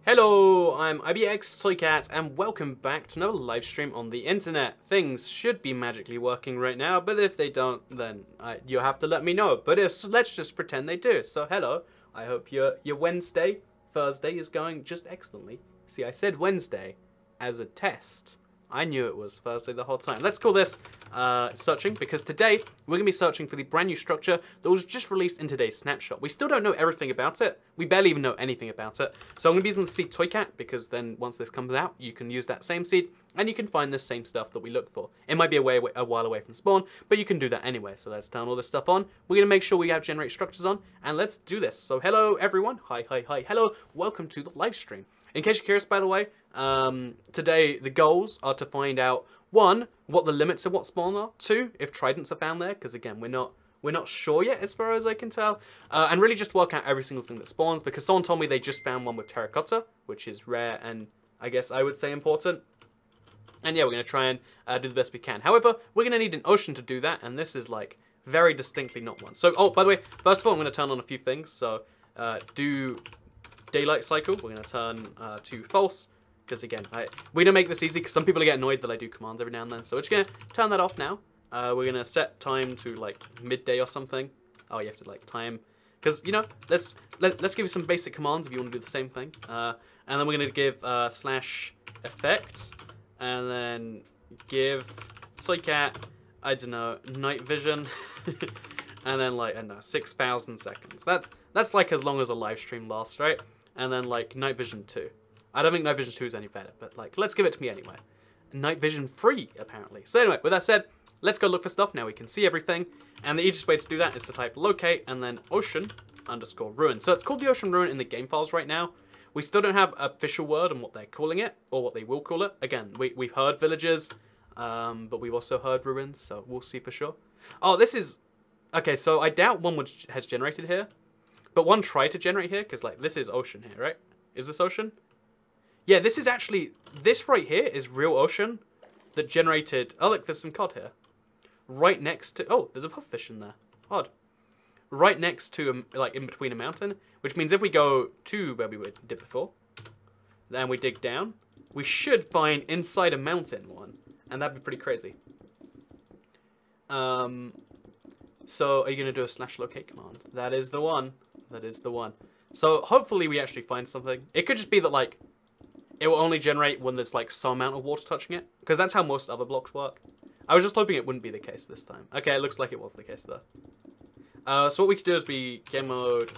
Hello, I'm IBX Toycat and welcome back to another live stream on the internet. Things should be magically working right now, but if they don't, then you'll have to let me know. But let's just pretend they do. So hello, I hope your Thursday is going just excellently. See, I said Wednesday as a test. I knew it was Thursday the whole time. Let's call this searching, because today we're going to be searching for the brand new structure that was just released in today's snapshot. We still don't know everything about it. We barely even know anything about it. So I'm going to be using the seed Toycat, because then once this comes out, you can use that same seed, and you can find the same stuff that we look for. It might be a while away from spawn, but you can do that anyway. So let's turn all this stuff on. We're going to make sure we have generate structures on, and let's do this. So hello everyone. Hi. Hello. Welcome to the live stream. In case you're curious, by the way, today the goals are to find out, 1, what the limits of what spawn are, 2, if tridents are found there, because again, we're not sure yet as far as I can tell, and really just work out every single thing that spawns, because someone told me they just found one with terracotta, which is rare and I guess I would say important. And yeah, we're going to try and do the best we can. However, we're going to need an ocean to do that, and this is like very distinctly not one. So, oh, by the way, first of all, I'm going to turn on a few things. So, do daylight cycle, we're going to turn to false, because again, we're going to make this easy, because some people get annoyed that I do commands every now and then, so we're just going to turn that off now. We're going to set time to like midday or something. Oh, you have to like time, because you know, let's give you some basic commands if you want to do the same thing. And then we're going to give slash effects, and then give Toycat, I don't know, night vision, and then like, I don't know, 6,000 seconds. That's like as long as a live stream lasts, right? And then like night vision 2. I don't think night vision 2 is any better, but like, let's give it to me anyway. Night vision 3, apparently. So anyway, with that said, let's go look for stuff. Now we can see everything. And the easiest way to do that is to type locate and then ocean_ruin. So it's called the ocean ruin in the game files right now. We still don't have an official word on what they're calling it, or what they will call it. Again, we've heard villages, but we've also heard ruins, so we'll see for sure. Oh, this is... Okay, so I doubt one has generated here. But one tried to generate here, because like, this is ocean here, right? Is this ocean? Yeah, this is actually... This right here is real ocean that generated... Oh, look, there's some cod here. Right next to... Oh, there's a puffish in there. Odd. Right next to, like, in between a mountain. Which means if we go to where we did before, then we dig down, we should find inside a mountain one. And that'd be pretty crazy. So, are you going to do a slash locate command? That is the one. That is the one. So, hopefully we actually find something. It could just be that, like, it will only generate when there's, like, some amount of water touching it. Because that's how most other blocks work. I was just hoping it wouldn't be the case this time. Okay, it looks like it was the case, though. So what we could do is game mode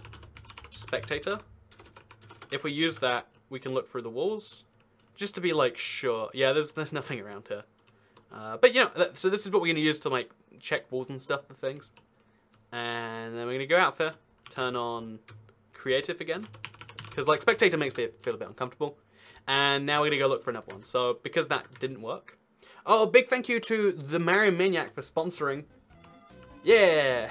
spectator. If we use that, we can look through the walls. Just to be, like, sure. Yeah, there's nothing around here. But, you know, so this is what we're going to use to, like, check walls and stuff for things. And then we're going to go out there, turn on creative again. Because, like, spectator makes me feel a bit uncomfortable. And now we're going to go look for another one. So, because that didn't work. Oh, big thank you to the Mario Maniac for sponsoring. Yeah!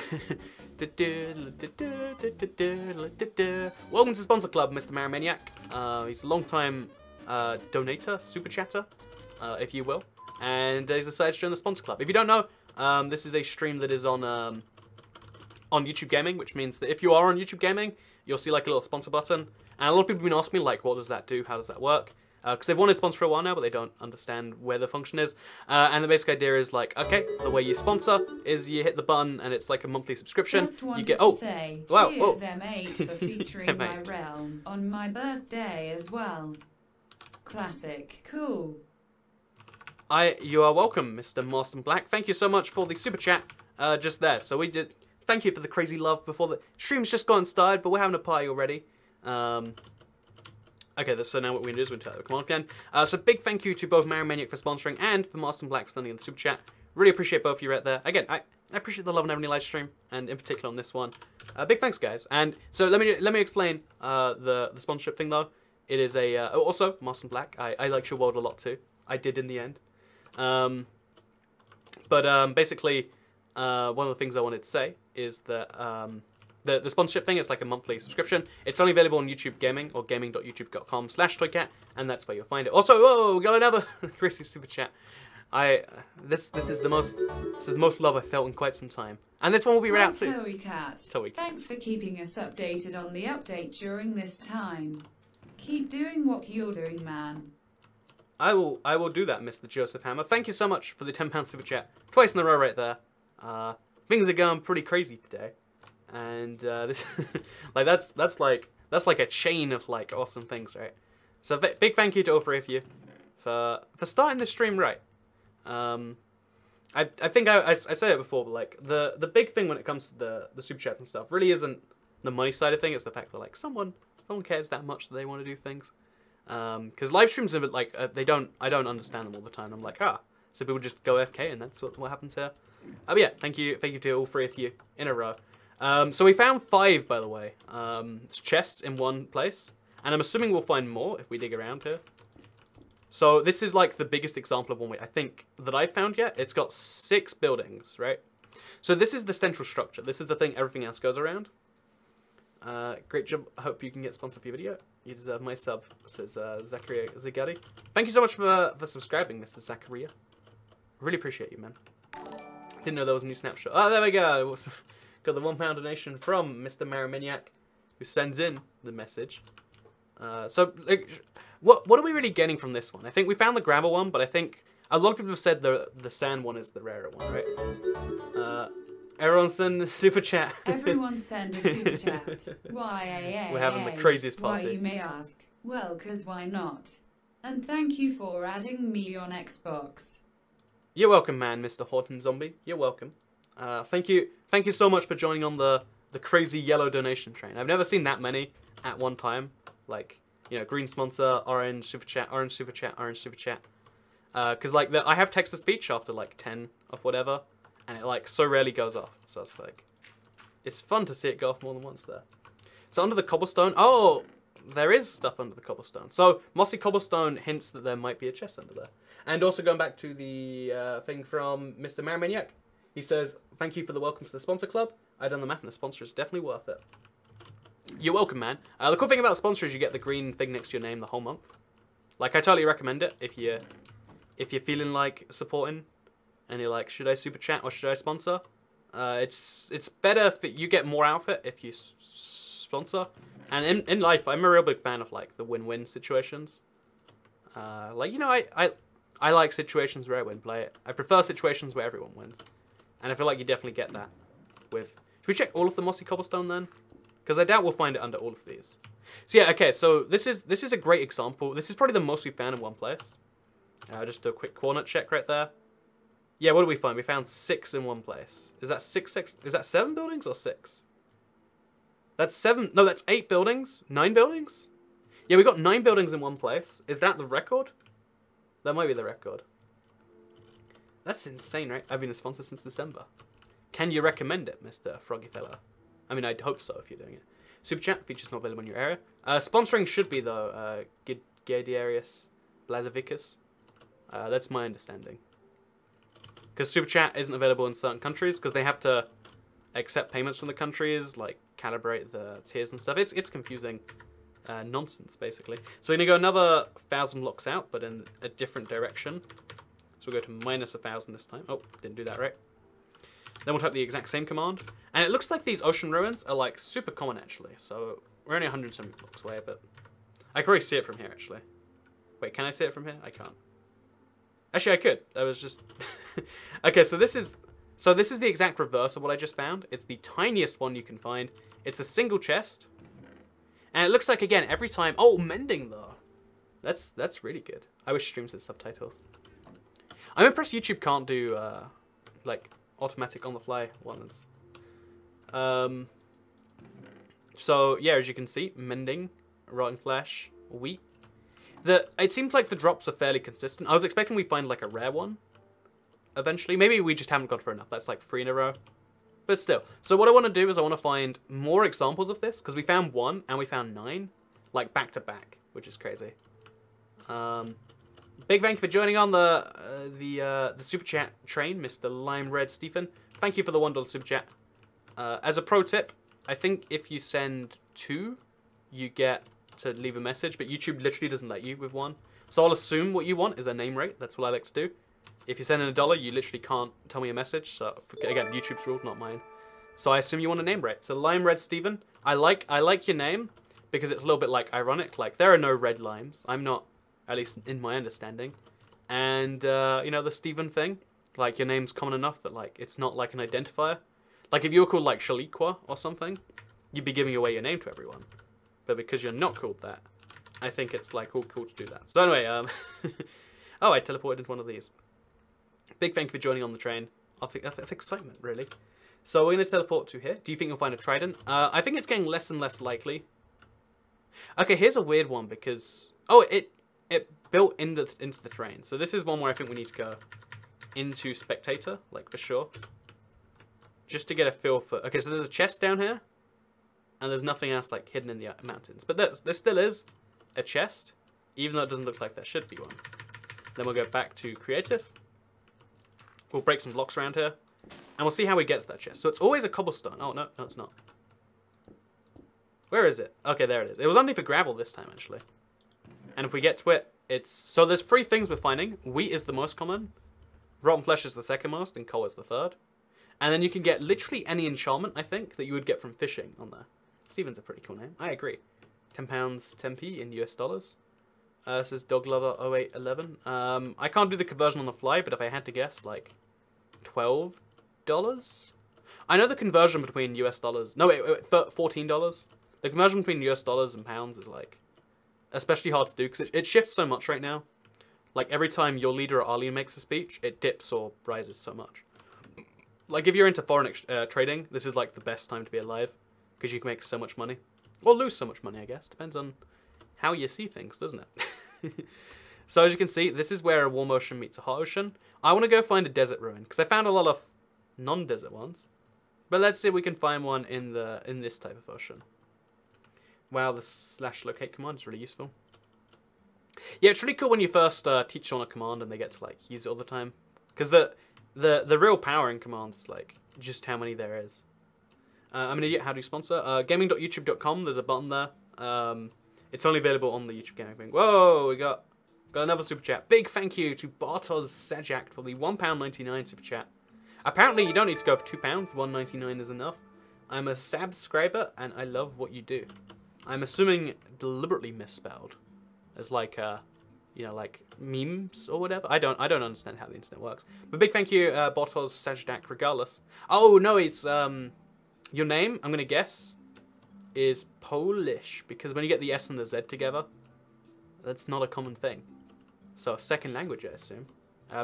Welcome to the Sponsor Club, Mr. Mario Maniac. He's a long-time donator, super chatter, if you will. And he's decided to join the Sponsor Club. If you don't know, this is a stream that is on YouTube Gaming, which means that if you are on YouTube Gaming, you'll see like a little sponsor button. And a lot of people have been asking me, like, what does that do? How does that work? Because they've wanted to sponsor for a while now, but they don't understand where the function is. And the basic idea is like, okay, the way you sponsor is you hit the button, and it's like a monthly subscription. You get wow, cheers M8 for featuring my realm on my birthday as well. Classic, cool. You are welcome, Mr. Marston Black. Thank you so much for the super chat just there. So we did. Thank you for the crazy love before the stream's just gotten started, but we're having a party already. Okay, so now what we're going to do is we're going to type the command again. So big thank you to both Mario Maniac for sponsoring and for Marston Black for sending in the super chat. Really appreciate both of you right there. Again, I appreciate the love on every live stream, and in particular on this one. Big thanks, guys. And so let me explain the sponsorship thing though. It is a also Marston Black. I like your world a lot too. I did in the end. Basically, one of the things I wanted to say is that the sponsorship thing is like a monthly subscription. It's only available on YouTube Gaming or gaming.youtube.com/Toycat, and that's where you'll find it. Also, whoa, we got another crazy super chat. This is the most love I've felt in quite some time. And this one will be read out too. Toycat. Thanks for keeping us updated on the update during this time. Keep doing what you're doing, man. I will do that, Mr. Joseph Hammer. Thank you so much for the £10 super chat. Twice in a row right there. Things are going pretty crazy today. And this like that's like a chain of like awesome things, right? So big thank you to all three of you for starting the stream right. I think I said it before, but like the big thing when it comes to the super chats and stuff really isn't the money side of things. It's the fact that like someone cares that much that they want to do things. Because live streams are like I don't understand them all the time. I'm like, so people just go AFK and that's what happens here. But yeah, thank you to all three of you in a row. So we found 5, by the way, chests in one place, and I'm assuming we'll find more if we dig around here. So this is like the biggest example of one I think that I found yet. It's got 6 buildings, right? So this is the central structure. This is the thing everything else goes around. Great job. I hope you can get sponsored for your video. You deserve my sub, says Zachariah Zagadi. Thank you so much for subscribing, Mr. Zachariah. Really appreciate you, man. Didn't know there was a new snapshot. Oh, there we go. Got the £1 donation from Mr. Maraminiac, who sends in the message. So, like, what are we really getting from this one? I think we found the gravel one, but I think a lot of people have said the sand one is the rarer one, right? Everyone send a super chat. Everyone send a super chat. Why? We're having the craziest party. Why, you may ask? Well, 'cause why not? And thank you for adding me on Xbox. You're welcome, man, Mr. Horton Zombie. You're welcome. Thank you so much for joining on the crazy yellow donation train. I've never seen that many at one time. Like, you know, green sponsor, orange super chat, orange super chat, orange super chat. Because like I have text to speech after like 10 of whatever, and it like so rarely goes off. So it's like, it's fun to see it go off more than once there. So under the cobblestone, oh, there is stuff under the cobblestone. So mossy cobblestone hints that there might be a chest under there. And also going back to the thing from Mr. Maramaniac, he says, thank you for the welcome to the sponsor club. I've done the math and the sponsor is definitely worth it. You're welcome, man. The cool thing about the sponsor is you get the green thing next to your name the whole month. Like, I totally recommend it if you're feeling like supporting and you're like, should I super chat or should I sponsor? It's better if you get more out of it if you sponsor. And in life, I'm a real big fan of like the win-win situations. Like, you know, I like situations where I win play it. I prefer situations where everyone wins. And I feel like you definitely get that with... Should we check all of the mossy cobblestone then? Because I doubt we'll find it under all of these. So yeah, okay, so this is a great example. This is probably the most we found in one place. Just do a quick coordinate check right there. Yeah, what did we find? We found 6 in one place. Is that 6? Is that 7 buildings or 6? That's 7. No, that's 8 buildings. 9 buildings? Yeah, we got 9 buildings in one place. Is that the record? That might be the record. That's insane, right? I've been a sponsor since December. Can you recommend it, Mr. Froggy Fella? I mean, I'd hope so if you're doing it. Super Chat features not available in your area. Sponsoring should be, though, Gadiarius Blazavicus. That's my understanding. Because Super Chat isn't available in certain countries, because they have to accept payments from the countries, like calibrate the tiers and stuff. It's confusing nonsense, basically. So we're going to go another 1,000 blocks out, but in a different direction. So we'll go to minus 1,000 this time. Oh, didn't do that right. Then we'll type the exact same command. And it looks like these ocean ruins are like super common actually. So we're only 170 blocks away, but I can already see it from here actually. Wait, can I see it from here? I can't. Actually, I could. I was just... Okay, so this is the exact reverse of what I just found. It's the tiniest one you can find. It's a single chest. And it looks like, again, every time... Oh, mending, though. That's really good. I wish streams had subtitles. I'm impressed YouTube can't do, like, automatic on-the-fly ones. So, yeah, as you can see, mending, rotten flesh, wheat. It seems like the drops are fairly consistent. I was expecting we'd find, like, a rare one eventually. Maybe we just haven't gone for enough. That's, like, 3 in a row. But still. So what I want to do is I want to find more examples of this, because we found 1 and we found 9, like, back-to-back, which is crazy. Big thank you for joining on the super chat train, Mr. Lime Red Stephen. Thank you for the $1 super chat. As a pro tip, I think if you send 2, you get to leave a message, but YouTube literally doesn't let you with 1. So I'll assume what you want is a name rate. That's what I like to do. If you send in $1, you literally can't tell me a message. So again, YouTube's rule, not mine. So I assume you want a name rate. So Lime Red Stephen, I like your name, because it's a little bit like ironic. Like there are no red limes. I'm not, at least in my understanding. And you know the Stephen thing, like your name's common enough that like it's not like an identifier. Like if you were called like Shaliqua or something, you'd be giving away your name to everyone. But because you're not called that, I think it's like all cool to do that. So anyway, oh, I teleported into one of these. Big thank you for joining on the train of excitement, really. So we're going to teleport to here. Do you think you'll find a trident? I think it's getting less and less likely. Okay, here's a weird one because... Oh, it built into the train. So this is one where I think we need to go into Spectator, like for sure. Just to get a feel for... Okay, so there's a chest down here. And there's nothing else like hidden in the mountains. But there still is a chest, even though it doesn't look like there should be one. Then we'll go back to Creative. We'll break some blocks around here. And we'll see how we get to that chest. So it's always a cobblestone. Oh, no, it's not. Where is it? Okay, there it is. It was only for gravel this time, actually. And if we get to it, it's... So there's 3 things we're finding. Wheat is the most common. Rotten flesh is the second most, and coal is the third. And then you can get literally any enchantment, I think, that you would get from fishing on there. Steven's a pretty cool name. I agree. £10, 10p in US dollars. This is Dog Lover 0811. I can't do the conversion on the fly, but if I had to guess, like $12. I know the conversion between US dollars. No, wait, $14. The conversion between US dollars and pounds is like especially hard to do because it shifts so much right now. Like every time your leader or Arlene makes a speech, it dips or rises so much. Like if you're into foreign trading, this is like the best time to be alive because you can make so much money or lose so much money. I guess depends on how you see things, doesn't it? So as you can see, this is where a warm ocean meets a hot ocean. I want to go find a desert ruin because I found a lot of non-desert ones. But let's see if we can find one in this type of ocean. Wow, the /locate command is really useful. Yeah, it's really cool when you first teach someone a command and they get to like use it all the time. Because the real power in commands is like just how many there is. I'm an idiot. How do you sponsor? Gaming.youtube.com. There's a button there. It's only available on the YouTube gaming thing. Whoa, we got another super chat. Big thank you to Bartosz Sajak for the £1.99 super chat. Apparently, you don't need to go for £2. £1.99 is enough. I'm a subscriber, and I love what you do. I'm assuming deliberately misspelled, as like you know, like memes or whatever. I don't understand how the internet works. But big thank you, Bartosz Sajak, regardless. Oh no, it's your name. I'm gonna guess is Polish because when you get the S and the Z together, that's not a common thing. So second language, I assume.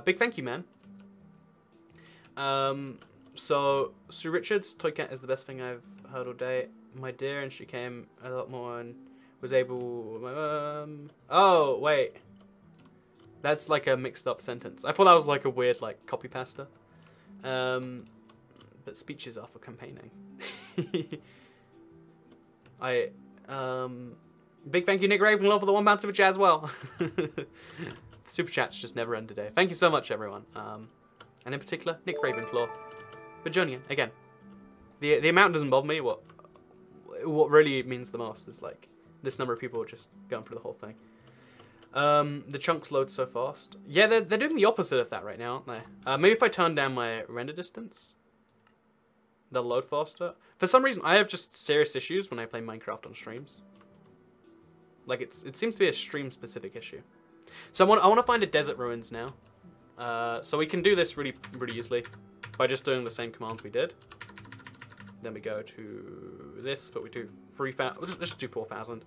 Big thank you, man. So Sue Richards, Toy Cat is the best thing I've heard all day. My dear, and she came a lot more and was able. Oh wait, that's like a mixed up sentence. I thought that was like a weird like copy pasta. But speeches are for campaigning. Big thank you, Nick Ravenlow, for the £1 super chat as well. Super chats just never end today. Thank you so much, everyone. And in particular, Nick Ravenclaw for joining in again. The amount doesn't bother me. What really means the most is like this number of people just going through the whole thing. The chunks load so fast. Yeah, they're doing the opposite of that right now, aren't they? Maybe if I turn down my render distance, they'll load faster. For some reason, I have just serious issues when I play Minecraft on streams. Like it seems to be a stream specific issue. So I want to find a desert ruins now. So we can do this really easily by just doing the same commands we did. Then we go to this, but we do 3,000. Let's just do 4,000.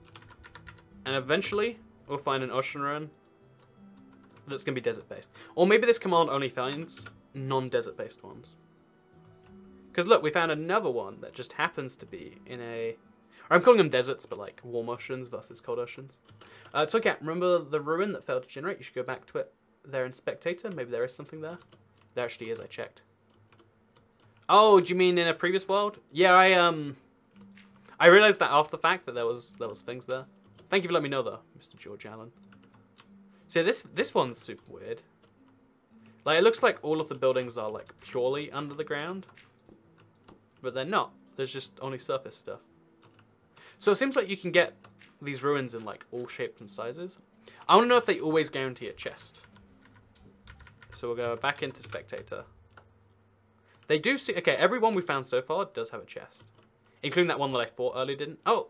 And eventually, we'll find an ocean ruin that's going to be desert-based. Or maybe this command only finds non-desert-based ones. Because look, we found another one that just happens to be in a... Or I'm calling them deserts, but like warm oceans versus cold oceans. Toycat, remember the ruin that failed to generate? You should go back to it there in Spectator. Maybe there is something there. There actually is, I checked. Oh, do you mean in a previous world? Yeah, I realized that after the fact that there was things there. Thank you for letting me know though, Mr. George Allen. So this one's super weird. Like it looks like all of the buildings are like purely under the ground, but they're not. There's just only surface stuff. So it seems like you can get these ruins in like all shapes and sizes. I want to know if they always guarantee a chest. So we'll go back into Spectator. They do see... Okay, every one we found so far does have a chest. Including that one that I thought earlier didn't. Oh!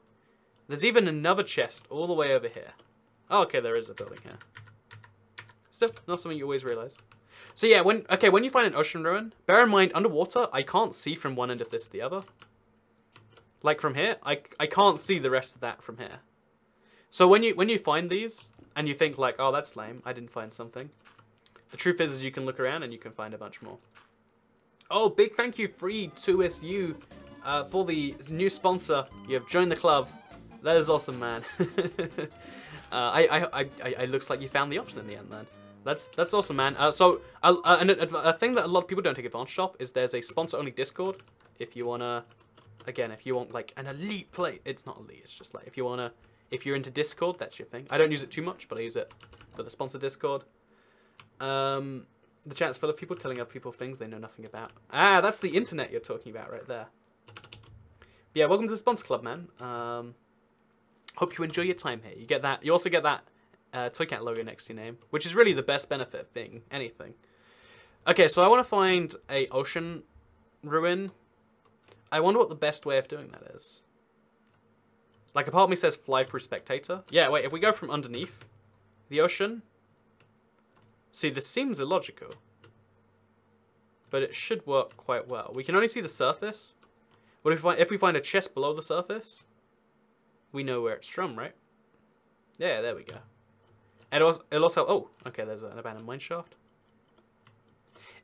There's even another chest all the way over here. Oh, okay, there is a building here. Still, not something you always realize. So yeah, when you find an ocean ruin, bear in mind, underwater, I can't see from one end of this to the other. Like from here, I can't see the rest of that from here. So when you find these, and you think like, oh, that's lame, I didn't find something. The truth is you can look around and you can find a bunch more. Oh, big thank you, Free2SU, for the new sponsor. You have joined the club. That is awesome, man. It looks like you found the option in the end, then. That's awesome, man. So a thing that a lot of people don't take advantage of is there's a sponsor-only Discord. If you wanna, again, if you want like an elite play, it's not elite. It's just like if you're into Discord, that's your thing. I don't use it too much, but I use it for the sponsor Discord. The chat's full of people telling other people things they know nothing about. Ah, that's the internet you're talking about right there. Yeah, welcome to the sponsor club, man. Hope you enjoy your time here. You get that. You also get that Toy Cat logo next to your name, which is really the best benefit of being anything. Okay, so I want to find a ocean ruin. I wonder what the best way of doing that is. Like, a part of me says fly through spectator. Yeah, wait, if we go from underneath the ocean... See, this seems illogical. But it should work quite well. We can only see the surface. But if we find a chest below the surface, we know where it's from, right? Yeah, there we go. And it'll also... Oh, okay, there's an abandoned mine shaft.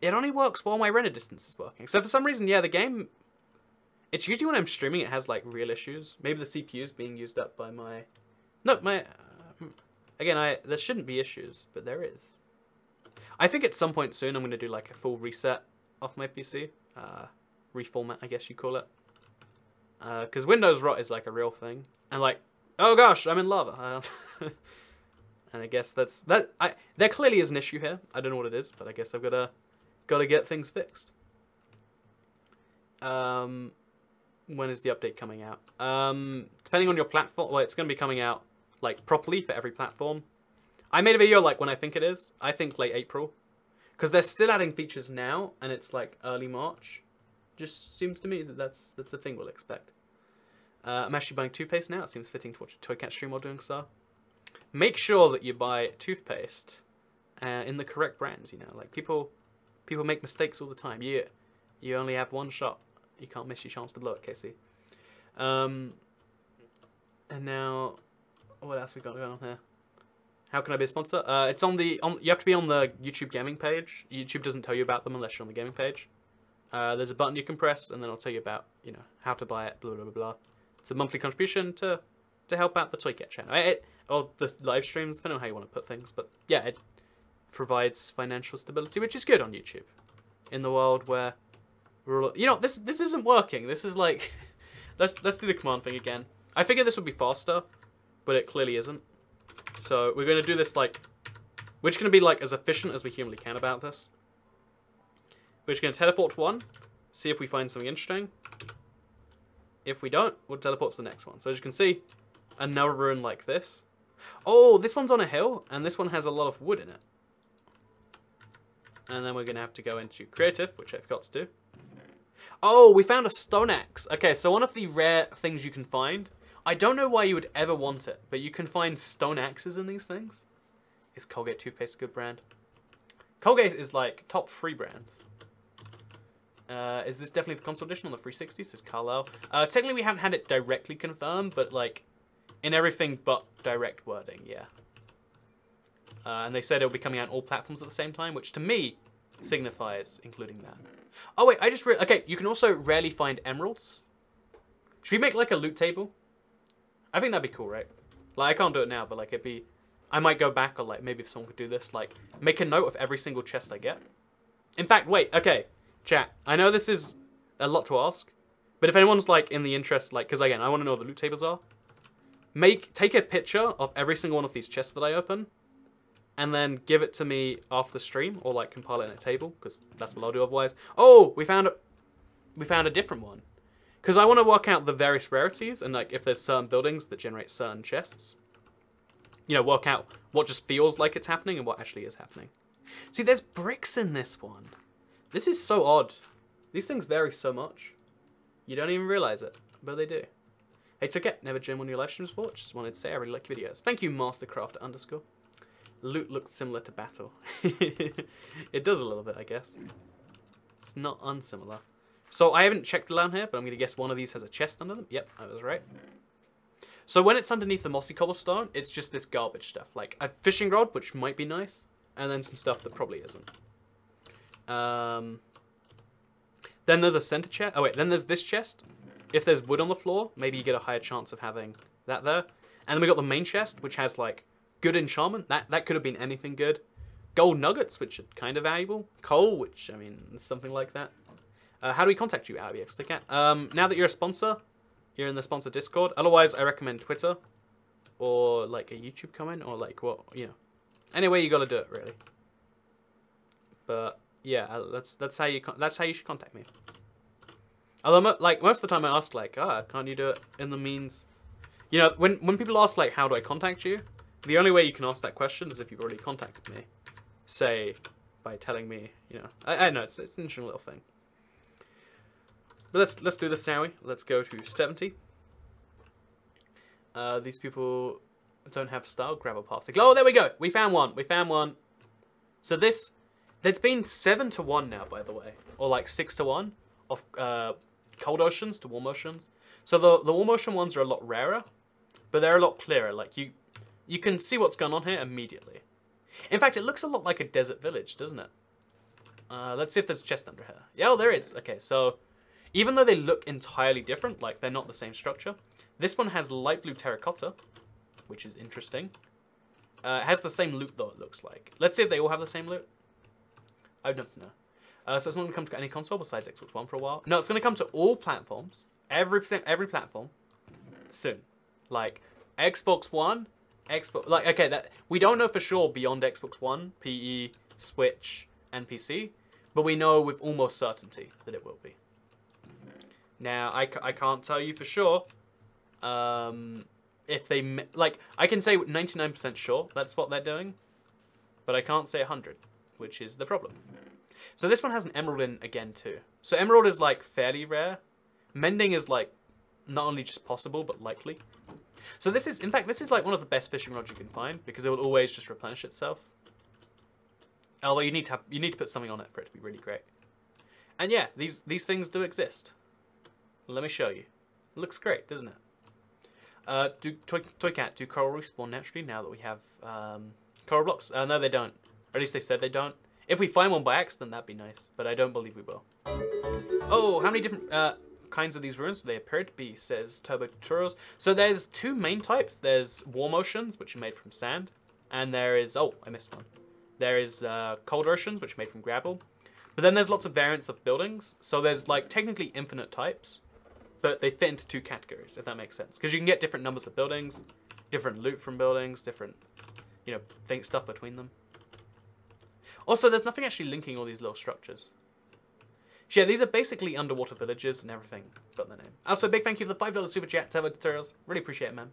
It only works while my render distance is working. So for some reason, yeah, the game... It's usually when I'm streaming it has, like, real issues. Maybe the CPU's being used up by my... No, my... Again, there shouldn't be issues, but there is. I think at some point soon I'm going to do, like, a full reset of my PC. Reformat, I guess you call it. Because Windows rot is, like, a real thing. And, like, oh gosh, I'm in lava. And I guess there clearly is an issue here. I don't know what it is, but I guess I've got to get things fixed. When is the update coming out? Depending on your platform, well, it's going to be coming out like properly for every platform. I made a video like when I think it is. I think late April, because they're still adding features now, and it's like early March. Just seems to me that that's a thing we'll expect. I'm actually buying toothpaste now. It seems fitting to watch a Toy Cat stream while doing so. Make sure that you buy toothpaste in the correct brands. You know, like people make mistakes all the time. You only have one shot. You can't miss your chance to blow it, Casey. And now, what else we got going on here? How can I be a sponsor? It's on the you have to be on the YouTube gaming page. YouTube doesn't tell you about them unless you're on the gaming page. There's a button you can press, and then it'll tell you about how to buy it. Blah blah blah blah. It's a monthly contribution to help out the Toy Cat channel. Or the live streams, depending on how you want to put things. But yeah, it provides financial stability, which is good on YouTube. In the world where we're all, this isn't working. This is like, let's do the command thing again. I figured this would be faster, but it clearly isn't. So we're going to do this like, we're just going to be like as efficient as we humanly can about this. We're just going to teleport to one, see if we find something interesting. If we don't, we'll teleport to the next one. So as you can see, another ruin like this. Oh, this one's on a hill, and this one has a lot of wood in it. And then we're going to have to go into creative, which I forgot to do. Oh, we found a stone axe. Okay, so one of the rare things you can find, I don't know why you would ever want it, but you can find stone axes in these things. Is Colgate toothpaste a good brand? Colgate is like top 3 brands. Is this definitely the console edition on the 360? Says Carlisle. Technically we haven't had it directly confirmed, but like in everything but direct wording, yeah. And they said it'll be coming out on all platforms at the same time, which to me signifies including that. Oh wait, I just okay, you can also rarely find emeralds. Should we make like a loot table? I think that'd be cool, right? Like I can't do it now, but like it'd be, I might go back, or like maybe if someone could do this, like make a note of every single chest I get. In fact, wait, okay, chat, I know this is a lot to ask, but if anyone's like in the interest, like, because again, I want to know what the loot tables are, take a picture of every single one of these chests that I open, and then give it to me after the stream, or like compile it in a table, because that's what I'll do otherwise. Oh, we found a different one. Because I want to work out the various rarities, and like if there's certain buildings that generate certain chests. Work out what just feels like it's happening and what actually is happening. See, there's bricks in this one. This is so odd. These things vary so much. You don't even realize it, but they do. Hey, Ticket, never joined one of your live streams before. Just wanted to say I really like your videos. Thank you, Mastercraft_. Loot looks similar to battle. It does a little bit, I guess. It's not unsimilar. So I haven't checked down here, but I'm going to guess one of these has a chest under them. Yep, I was right. So when it's underneath the mossy cobblestone, it's just this garbage stuff. Like a fishing rod, which might be nice, and then some stuff that probably isn't. Then there's a center chest. Oh wait, then there's this chest. If there's wood on the floor, maybe you get a higher chance of having that there. And then we got the main chest, which has like good enchantment. That could have been anything good. Gold nuggets, which are kind of valuable. Coal, which, I mean, something like that. How do we contact you, ABX? Now that you're a sponsor, you're in the sponsor Discord. Otherwise, I recommend Twitter. Or like a YouTube comment, or like what, you know. Anyway, you gotta do it, really. But yeah, that's how you should contact me. Although, like, most of the time I ask, like, can't you do it in the means? You know, when people ask, like, how do I contact you? The only way you can ask that question is if you've already contacted me. Say, by telling me, you know. I know, it's an interesting little thing. But let's do this, shall we? Let's go to 70. These people don't have style. Grab a plastic. Oh, there we go. We found one. We found one. So there's been 7-to-1 now, by the way. Or, like, 6-to-1 of cold oceans to warm oceans. So the warm ocean ones are a lot rarer, but they're a lot clearer. Like you can see what's going on here immediately. In fact, it looks a lot like a desert village, doesn't it? Let's see if there's a chest under here. Yeah, oh, there is. Okay, so even though they look entirely different, like they're not the same structure, this one has light blue terracotta, which is interesting. It has the same loot though, it looks like. Let's see if they all have the same loot. I don't know. So it's not going to come to any console besides Xbox One for a while. No, it's going to come to all platforms, every platform, soon. Like Xbox One, like okay, that we don't know for sure beyond Xbox One, PE, Switch, and PC, but we know with almost certainty that it will be. Now I can't tell you for sure. If they like, I can say 99% sure that's what they're doing, but I can't say 100, which is the problem. So this one has an emerald in again too. So emerald is like fairly rare. Mending is like not only just possible but likely. So this is, in fact, this is like one of the best fishing rods you can find because it will always just replenish itself. Although you need to put something on it for it to be really great. And yeah, these things do exist. Let me show you. It looks great, doesn't it? Do Toy Cat, do coral reefs spawn naturally now that we have coral blocks? No, they don't. Or at least they said they don't. If we find one by accident, that'd be nice, but I don't believe we will. Oh, how many different kinds of these ruins do they appear to be, says Turbo Tutorials. So there's two main types. There's warm oceans, which are made from sand, and there is, oh, I missed one. There is cold oceans, which are made from gravel. But then there's lots of variants of buildings. So there's like technically infinite types, but they fit into two categories, if that makes sense. Because you can get different numbers of buildings, different loot from buildings, different, you know, stuff between them. Also, there's nothing actually linking all these little structures. So yeah, these are basically underwater villages and everything but their name. Also, big thank you for the $5 super chat, Turbo Tutorials. Really appreciate it, man.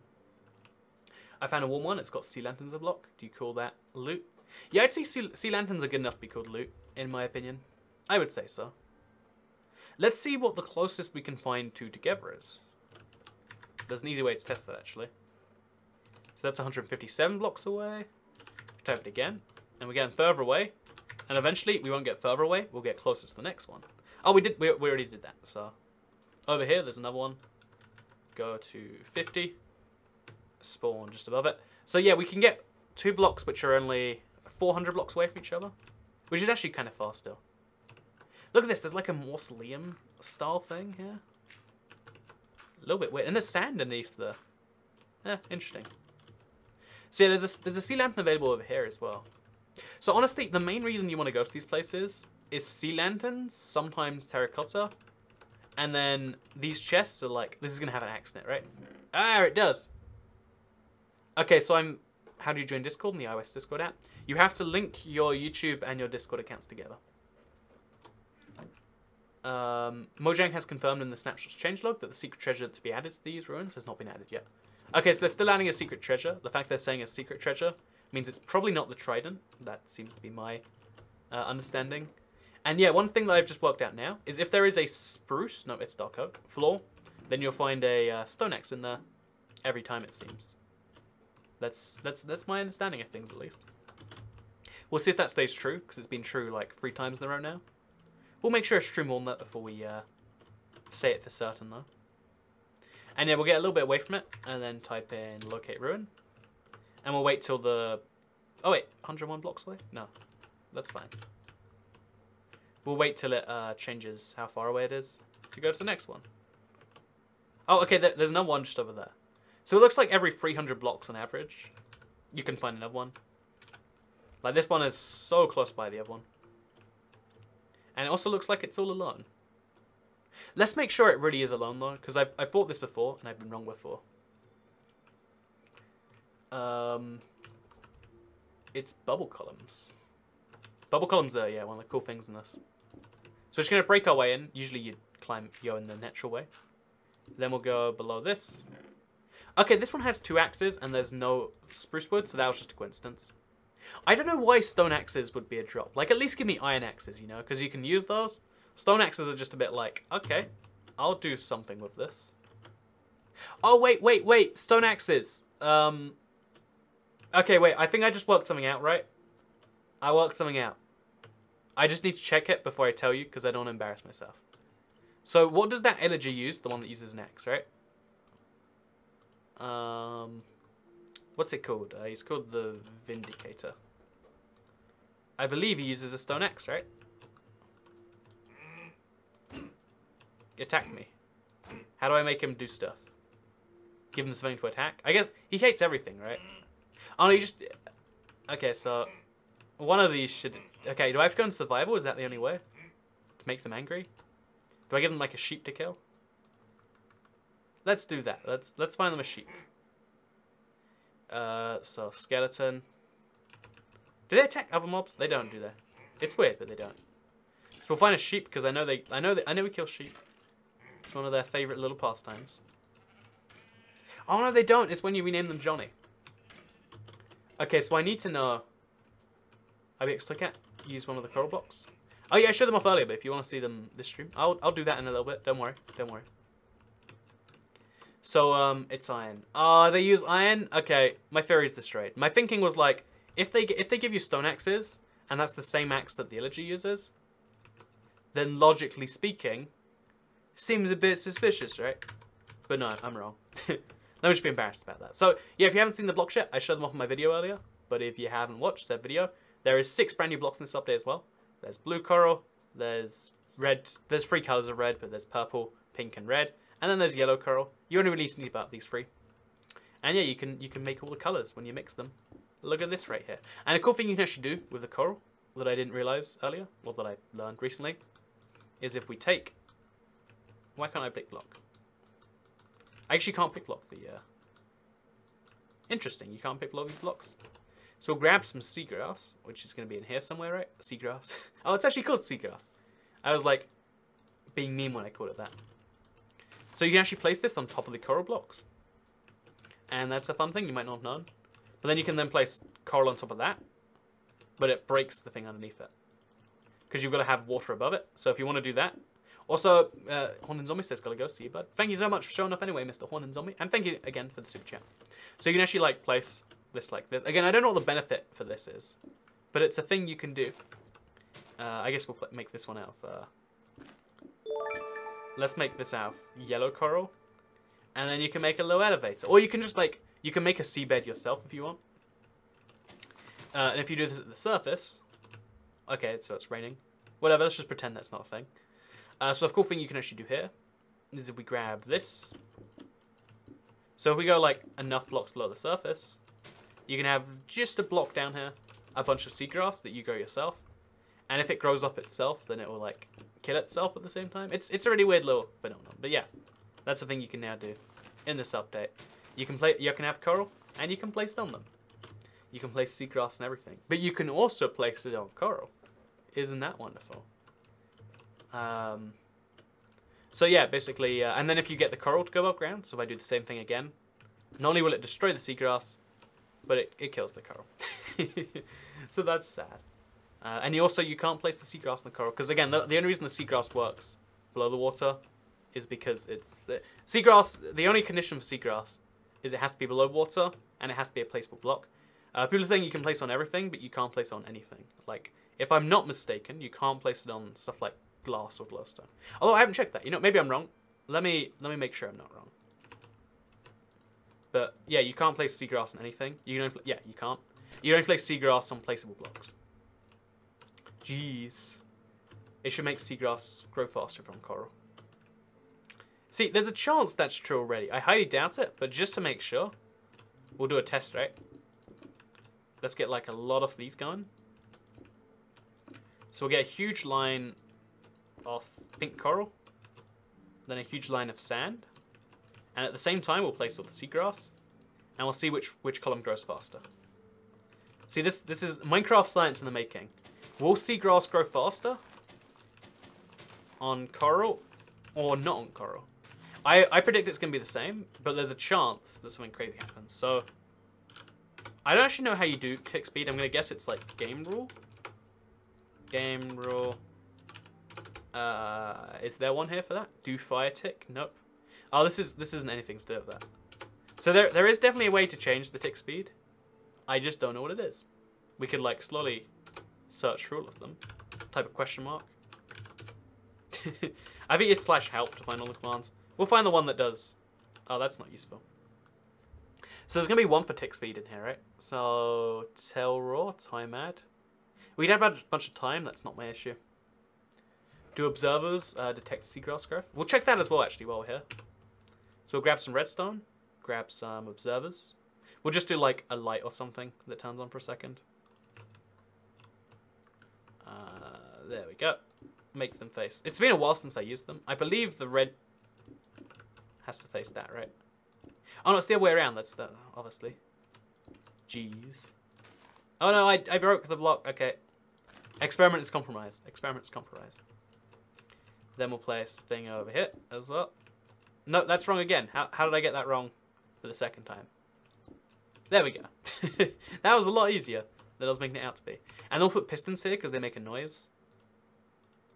I found a warm one. It's got sea lanterns a block. Do you call that loot? Yeah, I'd say sea lanterns are good enough to be called loot, in my opinion. I would say so. Let's see what the closest we can find to together is. There's an easy way to test that, actually. So that's 157 blocks away. Type it again. And we're getting further away. And eventually, we won't get further away. We'll get closer to the next one. Oh, we already did that. So over here, there's another one. Go to 50. Spawn just above it. So yeah, we can get 2 blocks which are only 400 blocks away from each other. Which is actually kind of far still. Look at this. There's like a mausoleum style thing here. A little bit weird. And there's sand underneath the... Yeah, interesting. So yeah, there's a sea lantern available over here as well. So honestly, the main reason you want to go to these places is sea lanterns, sometimes terracotta, and then these chests are like, this is going to have an axe in it, right? Ah, it does. Okay, so how do you join Discord in the iOS Discord app? You have to link your YouTube and your Discord accounts together. Mojang has confirmed in the snapshots changelog that the secret treasure to be added to these ruins has not been added yet. Okay, so they're still adding a secret treasure. The fact they're saying a secret treasure means it's probably not the trident. That seems to be my understanding. And yeah, one thing that I've just worked out now is if there is a spruce, no, it's dark oak, floor, then you'll find a stone axe in there every time, it seems. That's my understanding of things, at least. We'll see if that stays true, because it's been true like 3 times in a row now. We'll make sure it's true more than that before we say it for certain, though. And yeah, we'll get a little bit away from it, and then type in locate ruin. And we'll wait till the... Oh wait, 101 blocks away? No, that's fine. We'll wait till it changes how far away it is to go to the next one. Oh, okay, there's another one just over there. So it looks like every 300 blocks on average, you can find another one. Like, this one is so close by the other one. And it also looks like it's all alone. Let's make sure it really is alone, though, because I've thought this before, and I've been wrong before. It's bubble columns. Bubble columns are, yeah, one of the cool things in this. So we're just going to break our way in. Usually you go in the natural way. Then we'll go below this. Okay, this one has 2 axes, and there's no spruce wood, so that was just a coincidence. I don't know why stone axes would be a drop. Like, at least give me iron axes, you know, because you can use those. Stone axes are just a bit like, okay, I'll do something with this. Oh, wait, stone axes. Okay, wait, I think I just worked something out, right? I worked something out. I just need to check it before I tell you, because I don't want to embarrass myself. So, what does that elegy use? The one that uses an axe, right? What's it called? He's called the Vindicator. I believe he uses a stone axe, right? He attacked me. How do I make him do stuff? Give him something to attack? I guess he hates everything, right? Oh, no, you just... Okay, so... One of these should... Okay, do I have to go into survival? Is that the only way? To make them angry? Do I give them, like, a sheep to kill? Let's do that. Let's find them a sheep. So, skeleton. Do they attack other mobs? They don't, do they? It's weird, but they don't. So we'll find a sheep, because I know we kill sheep. It's one of their favourite little pastimes. Oh, no, they don't. It's when you rename them Johnny. Okay, so I need to know... IBX click at, use one of the coral blocks. Oh yeah, I showed them off earlier, but if you want to see them this stream, I'll do that in a little bit. Don't worry, don't worry. So it's iron. They use iron. Okay, my theory's destroyed. My thinking was like, if they give you stone axes, and that's the same axe that the elegy uses, then logically speaking, seems a bit suspicious, right? But no, I'm wrong. Let me just be embarrassed about that. So yeah, if you haven't seen the blocks yet, I showed them off in my video earlier. But if you haven't watched that video, there is 6 brand new blocks in this update as well. There's blue coral, there's red, there's 3 colors of red, but there's purple, pink, and red. And then there's yellow coral. You only really need about these 3. And yeah, you can make all the colors when you mix them. Look at this right here. And a cool thing you can actually do with the coral that I didn't realize earlier, or that I learned recently, is if we take... Why can't I pick block? I actually can't pick block the... Interesting, you can't pick block these blocks. So we'll grab some seagrass, which is going to be in here somewhere, right? Seagrass. Oh, it's actually called seagrass. I was like, being mean when I called it that. So you can actually place this on top of the coral blocks. And that's a fun thing you might not have known. But then you can then place coral on top of that. But it breaks the thing underneath it. Because you've got to have water above it. So if you want to do that. Also, Horn and Zombie says, gotta go, see you, bud. Thank you so much for showing up anyway, Mr. Horn and Zombie. And thank you again for the super chat. So you can actually like place this like this. Again, I don't know what the benefit for this is. But it's a thing you can do. I guess we'll make this one out of... let's make this out of yellow coral. And then you can make a little elevator. Or you can just like... You can make a seabed yourself if you want. And if you do this at the surface... Okay, so it's raining. Whatever, let's just pretend that's not a thing. So the cool thing you can actually do here is if we grab this. So if we go like enough blocks below the surface, you can have just a block down here, a bunch of seagrass that you grow yourself. And if it grows up itself, then it will like kill itself at the same time. It's a really weird little phenomenon. But yeah, that's the thing you can now do in this update. You can have coral and you can place it on them. You can place seagrass and everything. But you can also place it on coral. Isn't that wonderful? So yeah, basically, and then if you get the coral to go above ground, so if I do the same thing again, not only will it destroy the seagrass, but it kills the coral. So that's sad. And you can't place the seagrass in the coral, because again, the only reason the seagrass works below the water is because it's seagrass. The only condition for seagrass is it has to be below water and it has to be a placeable block. People are saying you can place on everything, but you can't place on anything. Like, if I'm not mistaken, you can't place it on stuff like glass or glowstone. Although I haven't checked that. You know, maybe I'm wrong. Let me make sure I'm not wrong. But yeah, you can't place seagrass on anything. You can only yeah, you can't. You can only place seagrass on placeable blocks. Jeez. It should make seagrass grow faster from coral. See, there's a chance that's true already. I highly doubt it, but just to make sure, we'll do a test, right? Let's get like a lot of these going. So we'll get a huge line of pink coral, then a huge line of sand, and at the same time we'll place all the seagrass, and we'll see which column grows faster. See, this is Minecraft science in the making. Will seagrass grow faster on coral or not on coral? I predict it's going to be the same, but there's a chance that something crazy happens. So I don't actually know how you do tick speed. I'm going to guess it's like game rule. Game rule. Is there one here for that? Do fire tick? Nope. Oh, this isn't anything to do with that. So there is definitely a way to change the tick speed. I just don't know what it is. We could like slowly search through all of them. Type a question mark. I think it's /help to find all the commands. We'll find the one that does. Oh, that's not useful. So there's gonna be one for tick speed in here, right? So tell raw, time add. We'd have a bunch of time. That's not my issue. Do observers detect seagrass growth? We'll check that as well actually while we're here. So we'll grab some redstone, grab some observers. We'll just do like a light or something that turns on for a second. There we go. Make them face. It's been a while since I used them. I believe the red has to face that, right? Oh no, it's the other way around. That's the obviously. Jeez. Oh no, I broke the block. Okay. Experiment is compromised. Experiment is compromised. Then we'll place thing over here as well. No, that's wrong again. How did I get that wrong for the second time? There we go. That was a lot easier than I was making it out to be. And they'll put pistons here because they make a noise.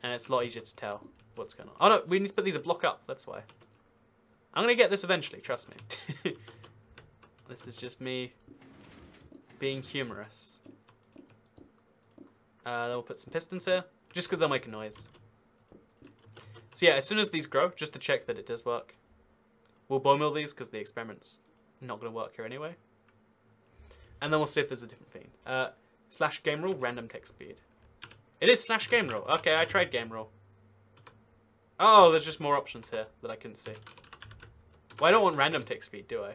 And it's a lot easier to tell what's going on. Oh no, we need to put these a block up. That's why. I'm going to get this eventually, trust me. This is just me being humorous. Then we'll put some pistons here, just because they'll make a noise. So yeah, as soon as these grow, just to check that it does work, we'll bone mill these because the experiment's not going to work here anyway. And then we'll see if there's a different thing. /game rule, random tick speed. It is /game rule. Okay, I tried game rule. Oh, there's just more options here that I couldn't see. Well, I don't want random tick speed, do I?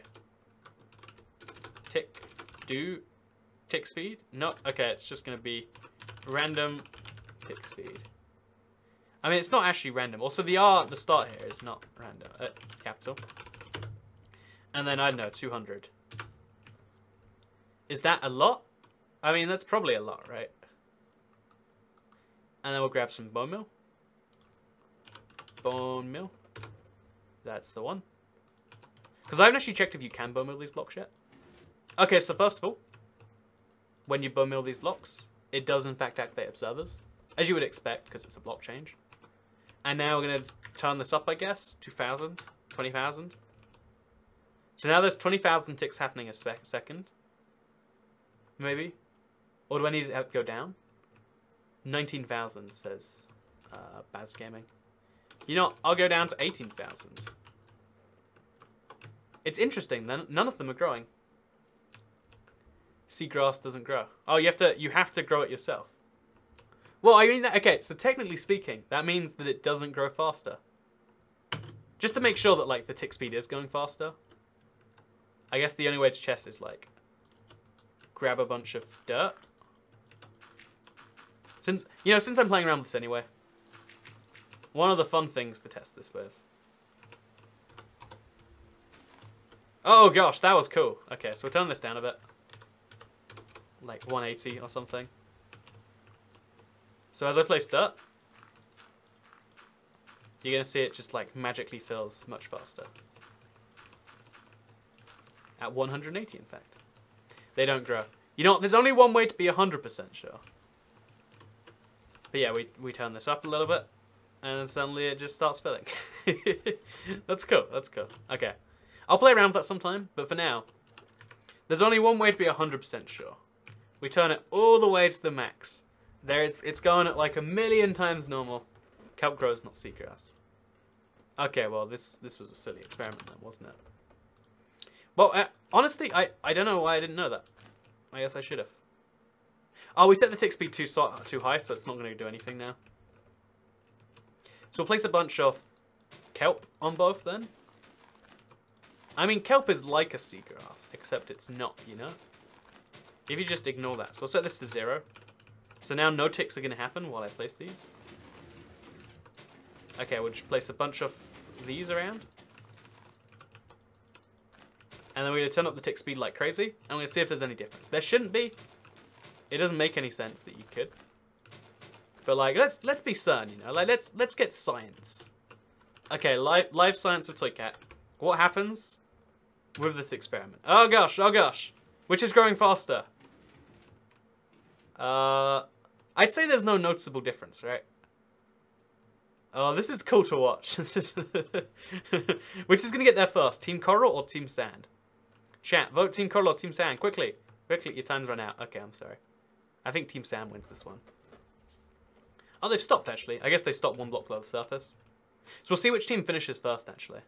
Tick speed? No. Okay, it's just going to be random tick speed. I mean, it's not actually random. Also, the R at the start here is not random. Capital. And then, I don't know, 200. Is that a lot? I mean, that's probably a lot, right? And then we'll grab some bone meal. Bone meal. That's the one. Because I haven't actually checked if you can bone meal these blocks yet. Okay, so first of all, when you bone meal these blocks, it does in fact activate observers. As you would expect, because it's a block change. And now we're going to turn this up, I guess. 2,000, 20,000. So now there's 20,000 ticks happening a second. Maybe. Or do I need it to go down? 19,000 says Baz Gaming. You know, I'll go down to 18,000. It's interesting, then none of them are growing. Seagrass doesn't grow. Oh, you have to grow it yourself. Well, I mean that, okay, so technically speaking, that means that it doesn't grow faster. Just to make sure that like the tick speed is going faster. I guess the only way to test is like grab a bunch of dirt. Since I'm playing around with this anyway, one of the fun things to test this with. Oh gosh, that was cool. Okay, so we'll turn this down a bit. Like 180 or something. So as I place dirt, you're going to see it just like magically fills much faster. At 180 in fact. They don't grow. You know what, there's only one way to be 100% sure. But yeah, we turn this up a little bit. And then suddenly it just starts filling. That's cool, that's cool. Okay. I'll play around with that sometime, but for now, there's only one way to be 100% sure. We turn it all the way to the max. There, it's going at like 1,000,000 times normal. Kelp grows, not seagrass. Okay, well, this was a silly experiment then, wasn't it? Well, honestly, I don't know why I didn't know that. I guess I should have. Oh, we set the tick speed too high, so it's not going to do anything now. So we'll place a bunch of kelp on both then. I mean, kelp is like a seagrass, except it's not, you know? If you just ignore that. So we'll set this to 0. So now no ticks are going to happen while I place these. Okay, we'll just place a bunch of these around. And then we're going to turn up the tick speed like crazy. And we're going to see if there's any difference. There shouldn't be. It doesn't make any sense that you could. But like, let's be certain, you know? Like, let's get science. Okay, live science of ToyCat. What happens with this experiment? Oh gosh, oh gosh. Which is growing faster? I'd say there's no noticeable difference, right? Oh, this is cool to watch. Which is going to get there first? Team Coral or Team Sand? Chat, vote Team Coral or Team Sand. Quickly. Quickly, your time's run out. Okay, I'm sorry. I think Team Sand wins this one. Oh, they've stopped, actually. I guess they stopped one block below the surface. So we'll see which team finishes first, actually.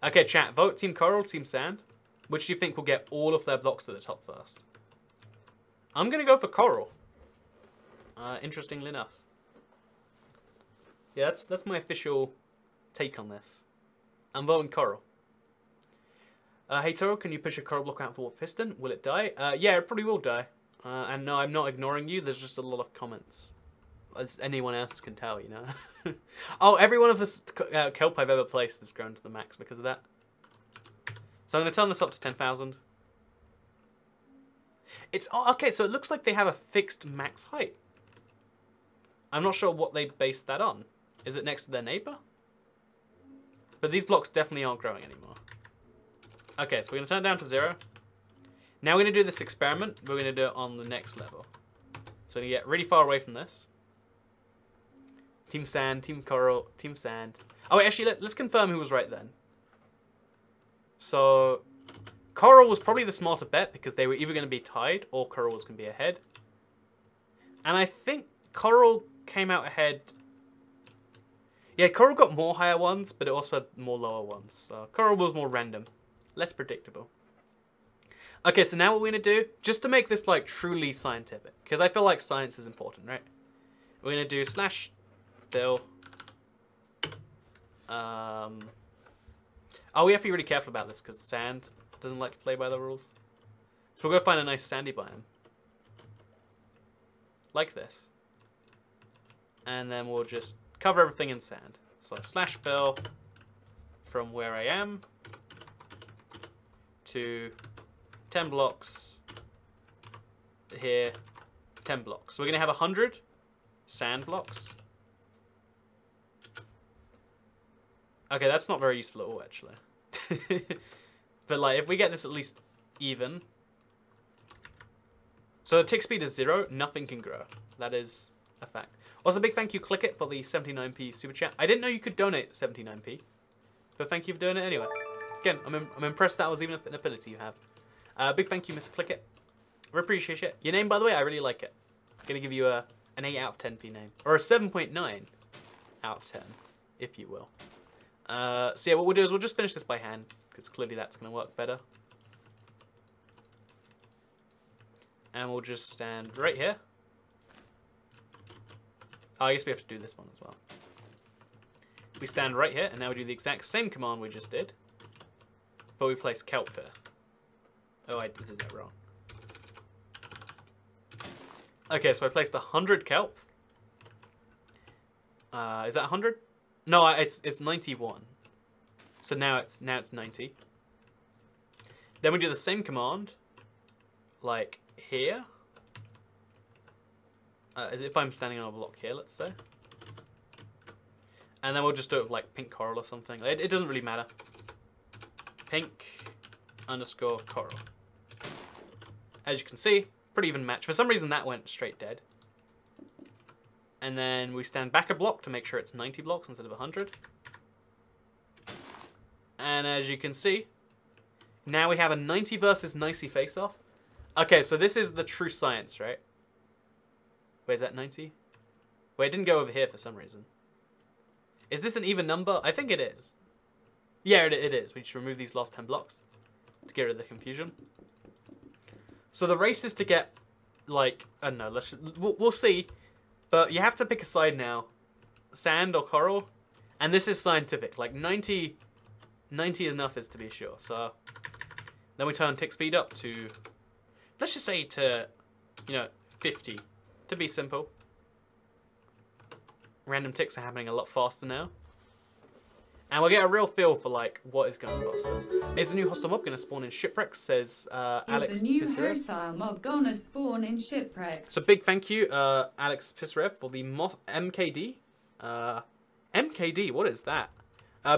Okay, chat, vote Team Coral, Team Sand. Which do you think will get all of their blocks to the top first? I'm going to go for Coral. Interestingly enough. Yeah, that's my official take on this. I'm voting Coral. Hey Toro, can you push a Coral block out for piston? Will it die? Yeah, it probably will die. And no, I'm not ignoring you. There's just a lot of comments. As anyone else can tell, you know. Oh, every one of this kelp I've ever placed has grown to the max because of that. So I'm going to turn this up to 10,000. It's okay, so it looks like they have a fixed max height. I'm not sure what they based that on. Is it next to their neighbor? But these blocks definitely aren't growing anymore. Okay, so we're going to turn it down to 0. Now we're going to do this experiment. We're going to do it on the next level. So we're going to get really far away from this. Team Sand, Team Coral, Team Sand. Oh, wait, actually, let's confirm who was right then. So, Coral was probably the smarter bet because they were either going to be tied or Coral was going to be ahead. And I think Coral came out ahead. Yeah, Coral got more higher ones, but it also had more lower ones. So Coral was more random. Less predictable. Okay, so now what we're going to do, just to make this like truly scientific, because I feel like science is important, right? We're going to do /fill. Oh, we have to be really careful about this because sand doesn't like to play by the rules. So we'll go find a nice sandy biome. Like this. And then we'll just cover everything in sand. So /fill from where I am to 10 blocks here, 10 blocks. So we're going to have 100 sand blocks. Okay, that's not very useful at all, actually. But, like, if we get this at least even. So the tick speed is 0. Nothing can grow. That is a fact. Also, big thank you, Click It, for the 79p super chat. I didn't know you could donate 79p. But thank you for doing it anyway. Again, I'm impressed that was even an ability you have. Big thank you, Mr. Click It. We appreciate it. Your name, by the way, I really like it. I'm going to give you an 8 out of 10 for your name. Or a 7.9 out of 10, if you will. So yeah, what we'll do is we'll just finish this by hand, because clearly that's going to work better. And we'll just stand right here. Oh, I guess we have to do this one as well. We stand right here, and now we do the exact same command we just did. But we place kelp here. Oh, I did that wrong. Okay, so I placed 100 kelp. Is that 100? No, it's 91. So now it's 90. Then we do the same command, like here. As if I'm standing on a block here, let's say. And then we'll just do it with like pink coral or something. It doesn't really matter. Pink _ coral. As you can see, pretty even match. For some reason that went straight dead. And then we stand back a block to make sure it's 90 blocks instead of 100. And as you can see, now we have a 90 versus 90 face-off. Okay, so this is the true science, right? Wait, is that 90? Wait, it didn't go over here for some reason. Is this an even number? I think it is. Yeah, it is. We should remove these last 10 blocks to get rid of the confusion. So the race is to get, like, I don't know, we'll see. But you have to pick a side now. Sand or coral. And this is scientific. Like, 90 enough is to be sure. So then we turn tick speed up to, let's just say to, 50. To be simple. Random ticks are happening a lot faster now. And we'll get a real feel for, like, what is going faster. Is the new hostile mob going to spawn in shipwrecks, says Alex Is the new Pissarev. hostile mob gonna spawn in shipwrecks? So big thank you, Alex Pissarev, for the MKD. MKD, what is that?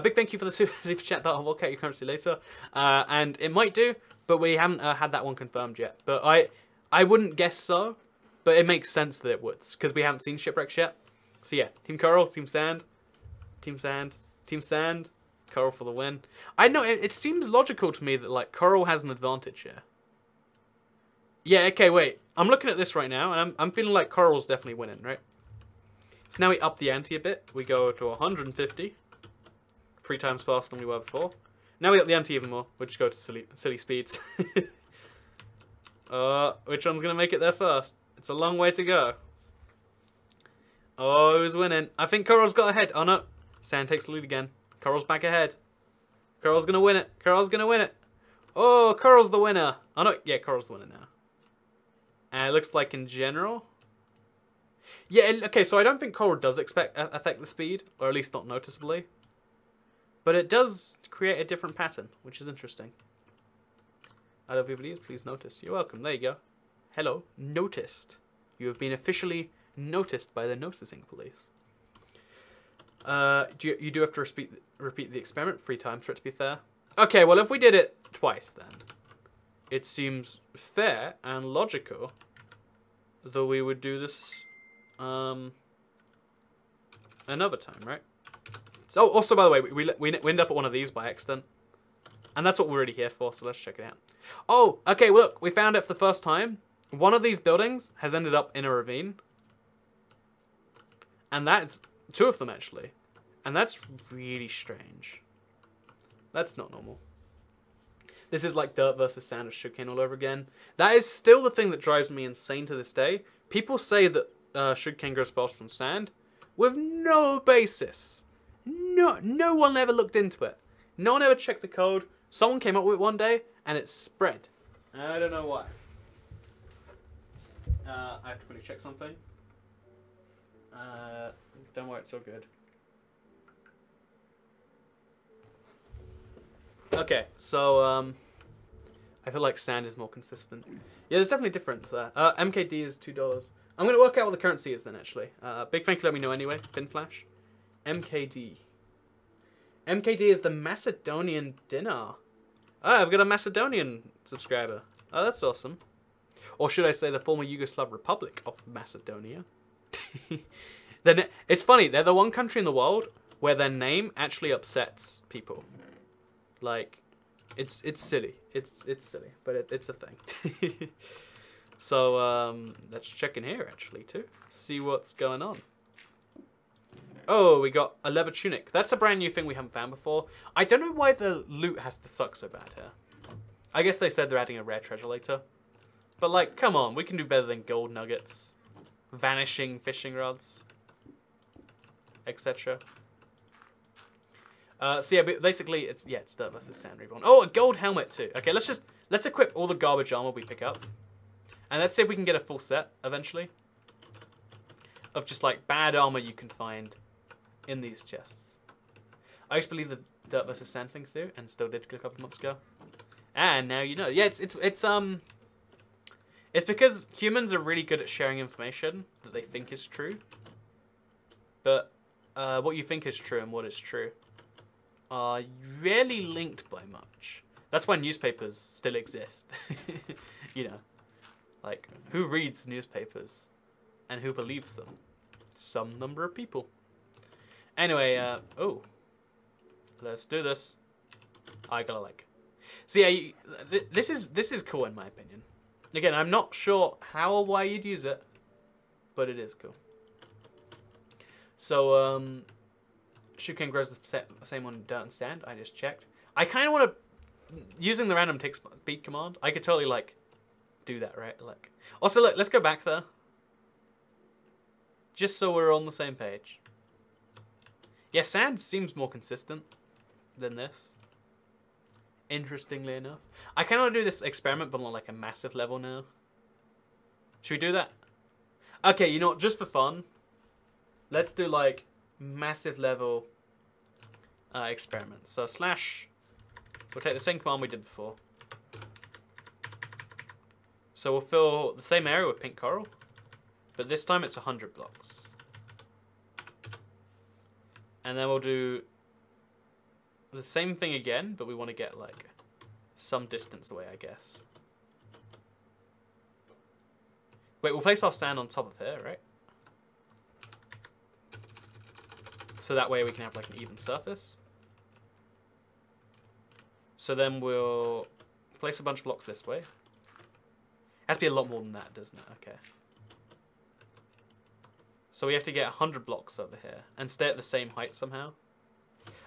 Big thank you for the super chat that I'll get your currency later. And it might do, but we haven't had that one confirmed yet. But I wouldn't guess so. But it makes sense that it would, because we haven't seen shipwrecks yet. So yeah, Team Coral, Team Sand, Team Sand, Team Sand, Coral for the win. I know, it seems logical to me that, like, Coral has an advantage here. Yeah, okay, wait. I'm looking at this right now, and I'm feeling like Coral's definitely winning, right? So now we up the ante a bit. We go to 150. 3 times faster than we were before. Now we up the ante even more. We'll just go to silly speeds. Which one's going to make it there first? It's a long way to go. Oh, who's winning? I think Coral's got ahead. Oh, no. Sand takes the lead again. Coral's back ahead. Coral's going to win it. Coral's going to win it. Oh, Coral's the winner. Oh, no. Yeah, Coral's the winner now. And it looks like in general... Yeah, okay, so I don't think Coral does affect the speed. Or at least not noticeably. But it does create a different pattern, which is interesting. I love you, please notice. You're welcome. There you go. Hello, noticed. You have been officially noticed by the noticing police. You do have to repeat the experiment 3 times for it to be fair. Okay, well, if we did it twice, then it seems fair and logical that we would do this another time, right? So, also, by the way, we end up at one of these by accident. And that's what we're already here for, so let's check it out. Oh, okay, look, we found it for the first time. One of these buildings has ended up in a ravine. And that's 2 of them, actually. And that's really strange. That's not normal. This is like dirt versus sand or sugarcane all over again. That is still the thing that drives me insane to this day. People say that sugarcane grows faster than sand with no basis. No one ever looked into it. No one ever checked the code. Someone came up with it one day, and it spread. I don't know why. I have to quickly check something. Don't worry, it's all good. Okay, so I feel like sand is more consistent. Yeah, there's definitely a difference there. MKD is $2. I'm going to work out what the currency is then, actually. Big thank you, let me know anyway. FinFlash. MKD. MKD is the Macedonian dinar. Oh, I've got a Macedonian subscriber. Oh, that's awesome. Or should I say the former Yugoslav Republic of Macedonia. Then it's funny, they're the one country in the world where their name actually upsets people. Like, it's silly. It's silly, but it's a thing. So, let's check in here, actually, too. See what's going on. Oh, we got a leather tunic. That's a brand new thing we haven't found before. I don't know why the loot has to suck so bad here. I guess they said they're adding a rare treasure later. But, like, come on. We can do better than gold nuggets, vanishing fishing rods, etc. So, yeah, basically, it's dirt versus sand reborn. Oh, a gold helmet, too. Okay, let's equip all the garbage armor we pick up. And let's see if we can get a full set, eventually, of just, like, bad armor you can find in these chests. I used to believe the dirt versus sand thing too, and still did a couple of months ago. And now you know. Yeah, it's because humans are really good at sharing information that they think is true. But what you think is true and what is true are rarely linked by much. That's why newspapers still exist. You know, like, who reads newspapers and who believes them? some number of people. Anyway, oh, let's do this. I gotta like. So yeah, this is cool in my opinion. Again, I'm not sure how or why you'd use it, but it is cool. So sugarcane grows the same on dirt and sand. I just checked. I kind of want to, using the random tick speed command, I could totally like do that, right? Like, also look, let's go back there. Just so we're on the same page. Yeah, sand seems more consistent than this. Interestingly enough. I kind of want to do this experiment, but on like a massive level now. Should we do that? Okay, you know what, just for fun, let's do like massive level experiment. So slash, we'll take the same command we did before. So we'll fill the same area with pink coral, but this time it's 100 blocks. And then we'll do the same thing again, but we want to get like some distance away, I guess. Wait, we'll place our sand on top of here, right? So that way we can have like an even surface. So then we'll place a bunch of blocks this way. Has to be a lot more than that, doesn't it? Okay. So we have to get 100 blocks over here and stay at the same height somehow.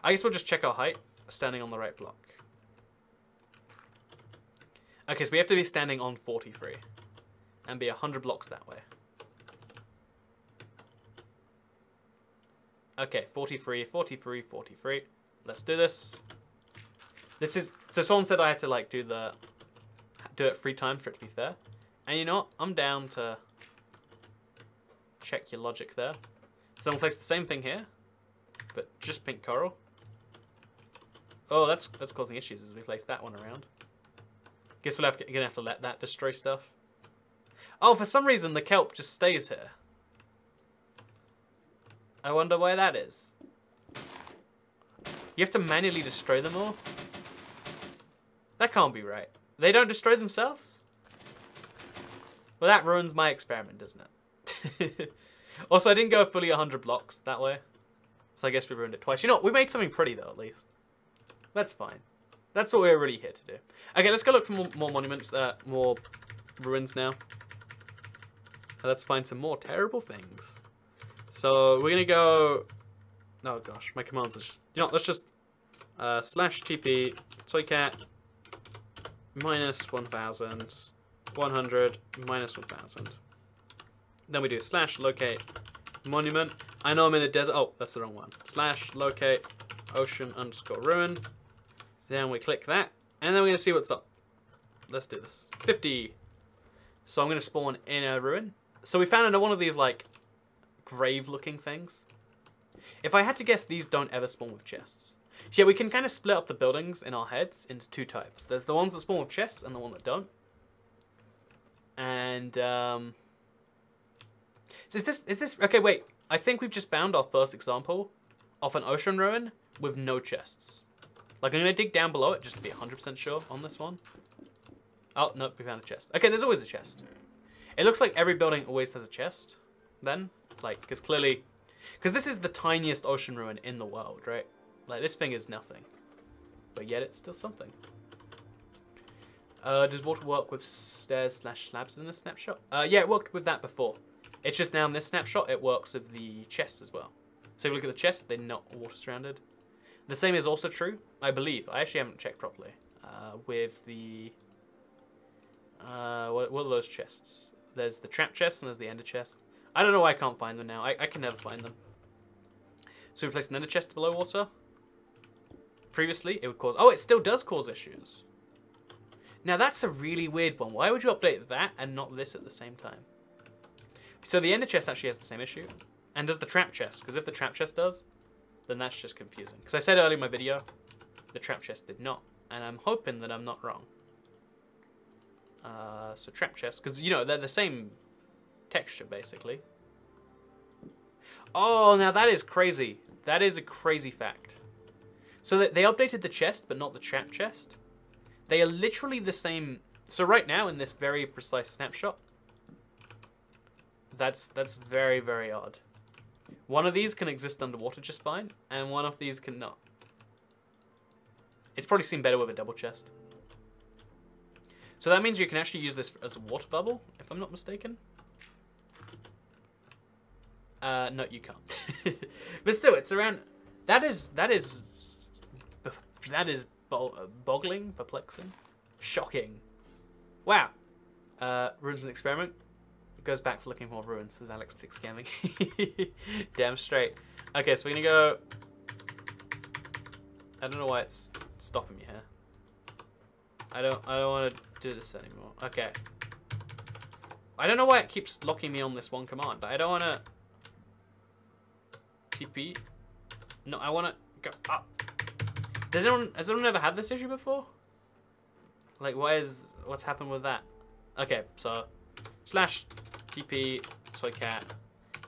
I guess we'll just check our height, standing on the right block. Okay, so we have to be standing on 43 and be 100 blocks that way. Okay, 43, 43, 43. Let's do this. This is, so someone said I had to like do it 3 times for it to be fair. And you know what? I'm down to check your logic there. So then we'll place the same thing here, but just pink coral. Oh, that's causing issues as we place that one around. Guess we're gonna have to let that destroy stuff. Oh, for some reason the kelp just stays here. I wonder why that is. You have to manually destroy them all? That can't be right. They don't destroy themselves? Well, that ruins my experiment, doesn't it? Also, I didn't go fully 100 blocks that way. So I guess we ruined it twice. You know what? We made something pretty, though, at least. That's fine. That's what we're really here to do. Okay, let's go look for more monuments, more ruins now. Let's find some more terrible things. So we're gonna go. Oh gosh, my commands are just. You know, let's just slash TP toycat minus 1,000 100 minus 1,000. Then we do slash locate monument. I know I'm in a desert. Oh, that's the wrong one. Slash locate ocean underscore ruin. Then we click that, and then we're gonna see what's up. Let's do this. 50. So I'm gonna spawn in a ruin. So we found one of these like grave-looking things. If I had to guess, these don't ever spawn with chests. So yeah, we can kind of split up the buildings in our heads into 2 types. There's the ones that spawn with chests and the one that don't. And so is this okay? Wait, I think we've just found our first example of an ocean ruin with no chests. Like, I'm gonna dig down below it just to be 100% sure on this one. Oh no, we found a chest. Okay, there's always a chest. It looks like every building always has a chest. Then, like, because clearly, because this is the tiniest ocean ruin in the world, right? Like, this thing is nothing, but yet it's still something. Does water work with stairs / slabs in this snapshot? Yeah, it worked with that before. It's just now in this snapshot, it works with the chests as well. So if you look at the chests, they're not water surrounded. The same is also true, I believe. I actually haven't checked properly. With the what are those chests? There's the trap chest and there's the ender chest. I don't know why I can't find them now. I can never find them. So we placed an ender chest below water. Previously, it would cause... Oh, it still does cause issues. Now, that's a really weird one. Why would you update that and not this at the same time? So the ender chest actually has the same issue. And does the trap chest. Because if the trap chest does, then that's just confusing. Because I said earlier in my video, the trap chest did not. And I'm hoping that I'm not wrong. So trap chest, because, you know, they're the same texture, basically. Oh, now that is crazy. That is a crazy fact. So they updated the chest, but not the trap chest. They are literally the same. So right now, in this very precise snapshot, that's very, very odd. One of these can exist underwater just fine, and one of these cannot. It's probably seen better with a double chest. So that means you can actually use this as a water bubble, if I'm not mistaken. No, you can't. But still, it's around. That is boggling, perplexing, shocking. Wow. Ruins an experiment. Goes back for looking for more ruins, says Alex Pig Scamming. Damn straight. Okay, so we're gonna go. I don't know why it's stopping me here. I don't want to do this anymore. Okay. I don't know why it keeps locking me on this one command. I don't want to TP. No, I want to go up. Has anyone ever had this issue before? Like, what's happened with that? Okay, so slash TP soycat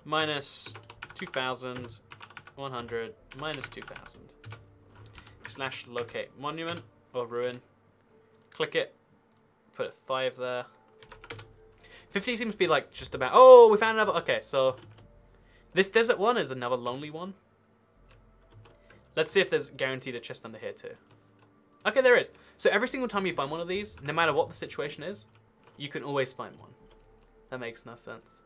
minus 2100 minus 2000 slash locate monument or ruin. Click it. Put a 5 there. 50 seems to be like just about. Oh, we found another. Okay, so this desert one is another lonely one. Let's see if there's guaranteed a chest under here too. Okay, there is. So every single time you find one of these, no matter what the situation is, you can always find one. That makes no sense.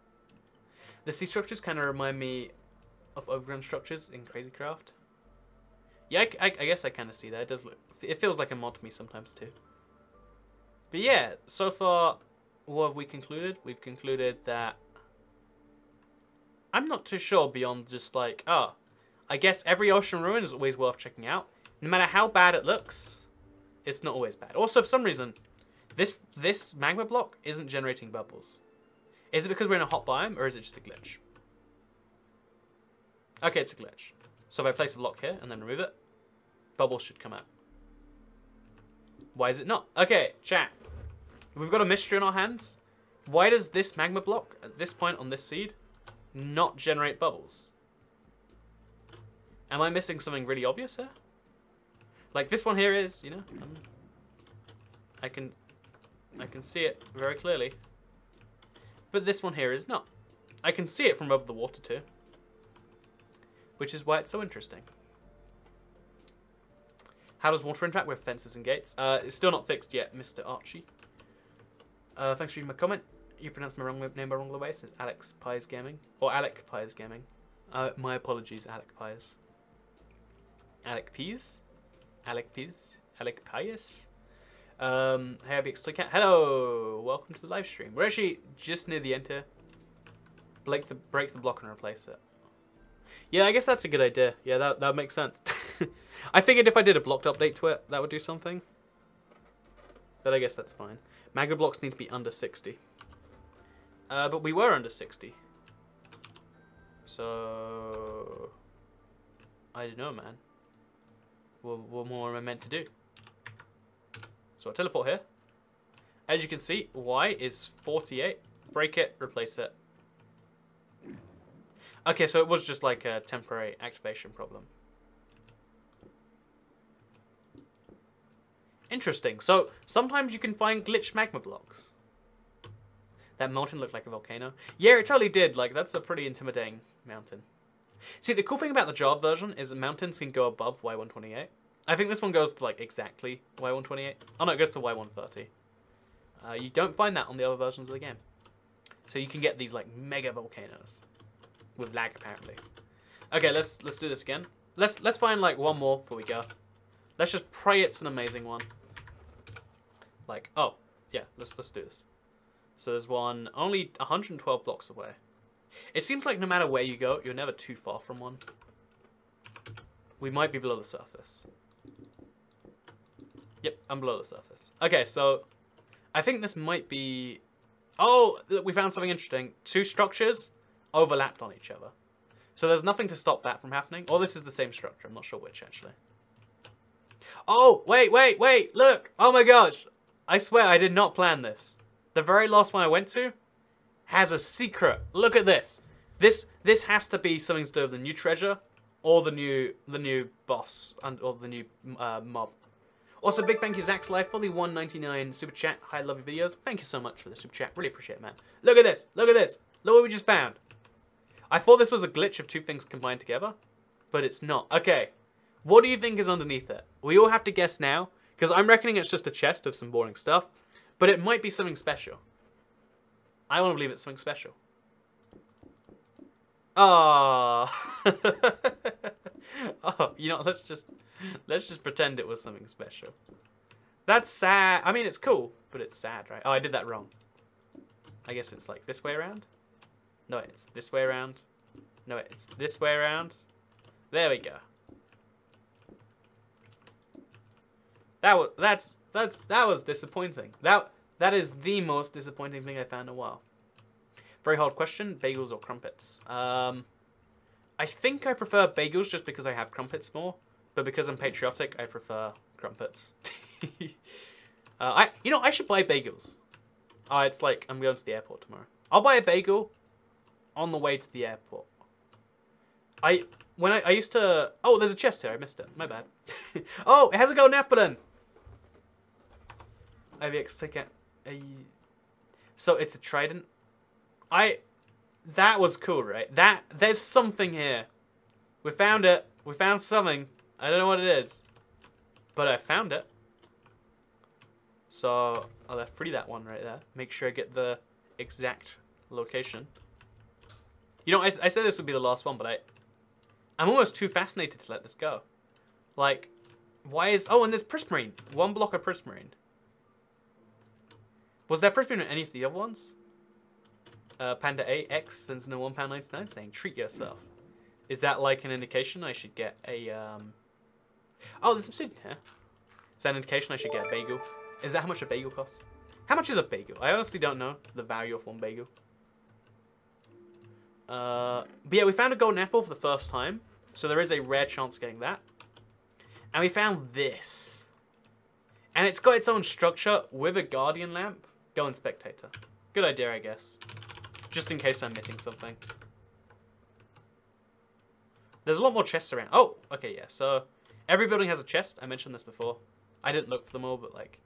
The sea structures kind of remind me of overgrown structures in Crazy Craft. Yeah, I guess I kind of see that. It does look. It feels like a mod to me sometimes too. But yeah, so far, what have we concluded? We've concluded that I'm not too sure beyond just like, oh, I guess every ocean ruin is always worth checking out. No matter how bad it looks, it's not always bad. Also, for some reason, this magma block isn't generating bubbles. Is it because we're in a hot biome, or is it just a glitch? Okay, it's a glitch. So if I place a block here and then remove it, bubbles should come out. Why is it not? Okay, chat. We've got a mystery on our hands. Why does this magma block, at this point on this seed, not generate bubbles? Am I missing something really obvious here? Like this one here is, you know, I can see it very clearly. But this one here is not. I can see it from above the water too. Which is why it's so interesting. How does water interact with fences and gates? It's still not fixed yet, Mr. Archie. Thanks for reading my comment. You pronounced my name wrong the way. It says Alex Pies Gaming. Or Alec Pies Gaming. My apologies, Alec Pies. Alec Peas? Alec Peas? Alec Pies? Hey, Cat. Hello! Welcome to the live stream. We're actually just near the end here. Break the block and replace it. Yeah, I guess that's a good idea. Yeah, that makes sense. I figured if I did a blocked update to it, that would do something. But I guess that's fine. Magma blocks need to be under 60. But we were under 60. So I don't know, man. What more am I meant to do? So I'll teleport here. As you can see, Y is 48. Break it, replace it. Okay, so it was just like a temporary activation problem. Interesting. So sometimes you can find glitched magma blocks. That mountain looked like a volcano. Yeah, it totally did. Like, that's a pretty intimidating mountain. See, the cool thing about the Java version is that mountains can go above Y128. I think this one goes to, like, exactly Y128. Oh, no, it goes to Y130. You don't find that on the other versions of the game. So you can get these, like, mega volcanoes. With lag, apparently. Okay, let's do this again. Let's find, like, one more before we go. Let's just pray it's an amazing one. Like, oh, yeah, let's do this. So there's one only 112 blocks away. It seems like no matter where you go, you're never too far from one. We might be below the surface. Yep, I'm below the surface. Okay, so I think this might be... Oh, we found something interesting. Two structures overlapped on each other. So there's nothing to stop that from happening. Or this is the same structure. I'm not sure which, actually. Oh, wait, look. Oh my gosh. I swear I did not plan this. The very last one I went to has a secret. Look at this. This has to be something to do with the new treasure or the new boss or the new mob. Also, big thank you, Zach's Life, for the $1.99 super chat. I love your videos. Thank you so much for the super chat. Really appreciate it, man. Look at this. Look at this. Look what we just found. I thought this was a glitch of two things combined together, but it's not. Okay, what do you think is underneath it? We all have to guess now, because I'm reckoning it's just a chest of some boring stuff, but it might be something special. I want to believe it's something special. Oh. Oh, you know, let's just pretend it was something special. That's sad. I mean, it's cool, but it's sad, right? Oh, I did that wrong. I guess it's like this way around. No, it's this way around. No, it's this way around. There we go. That was disappointing. That is the most disappointing thing I found in a while. Very hard question: bagels or crumpets? I think I prefer bagels just because I have crumpets more, but because I'm patriotic, I prefer crumpets. I should buy bagels. It's like I'm going to the airport tomorrow. I'll buy a bagel on the way to the airport. I used to. Oh, there's a chest here. I missed it. My bad. Oh, it has a golden apple then. IVX ticket. So it's a trident. That was cool, right? There's something here. We found it. We found something. I don't know what it is, but I found it. So I'll free that one right there. Make sure I get the exact location. You know, I said this would be the last one, but I'm almost too fascinated to let this go. Like, why is... Oh, and there's prismarine. One block of prismarine. Was there prismarine in any of the other ones? Panda AX sends in a £1.99 saying, treat yourself. Is that like an indication I should get a... Oh, there's some seed in here. Is that an indication I should get a bagel? Is that how much a bagel costs? How much is a bagel? I honestly don't know the value of one bagel. But yeah, we found a golden apple for the first time. So there is a rare chance of getting that. And we found this. And it's got its own structure with a guardian lamp. Go in spectator. Good idea, I guess. Just in case I'm missing something. There's a lot more chests around. Oh, okay, yeah. So every building has a chest. I mentioned this before. I didn't look for them all, but like,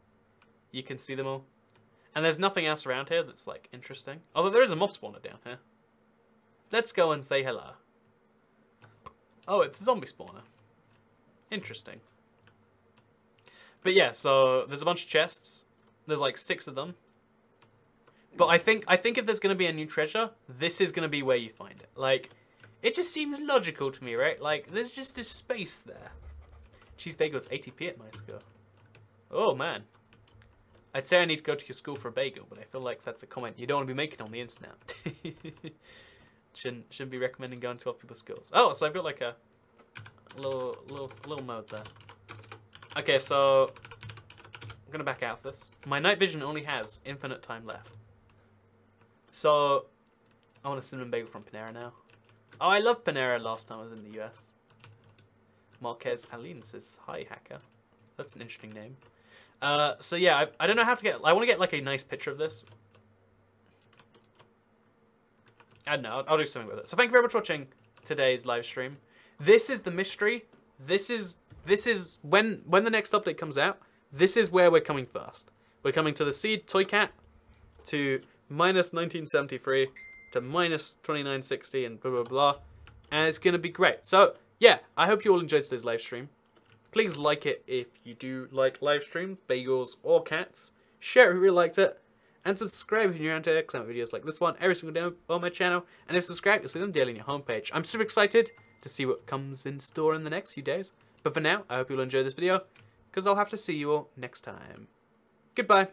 you can see them all. And there's nothing else around here that's like interesting. Although there is a mob spawner down here. Let's go and say hello. Oh, it's a zombie spawner. Interesting. But yeah, so there's a bunch of chests. There's like 6 of them. But I think if there's going to be a new treasure, this is going to be where you find it. Like, it just seems logical to me, right? Like, there's just this space there. Cheese bagels 80p at my school. Oh, man. I'd say I need to go to your school for a bagel, but I feel like that's a comment you don't want to be making on the internet. Shouldn't be recommending going to other people's schools. Oh, so I've got like a little mode there. Okay, so I'm gonna back out of this. My night vision only has infinite time left. So I want a cinnamon bagel from Panera now. Oh, I loved Panera last time I was in the US. Marquez Aline says, hi, hacker. That's an interesting name. So yeah, I don't know how to get... I want to get like a nice picture of this. I don't know, I'll do something with it. So thank you very much for watching today's live stream. This is the mystery. This is when the next update comes out, this is where we're coming first. We're coming to the Seed Toy Cat, to minus 1973, to minus 2960, and blah, blah, blah. And it's going to be great. So, yeah, I hope you all enjoyed today's live stream. Please like it if you do like live streams, bagels, or cats. Share it if you really liked it. And subscribe if you're new around here, because I have videos like this one every single day on my channel. And if you subscribe, you'll see them daily on your homepage. I'm super excited to see what comes in store in the next few days. But for now, I hope you'll enjoy this video, because I'll have to see you all next time. Goodbye.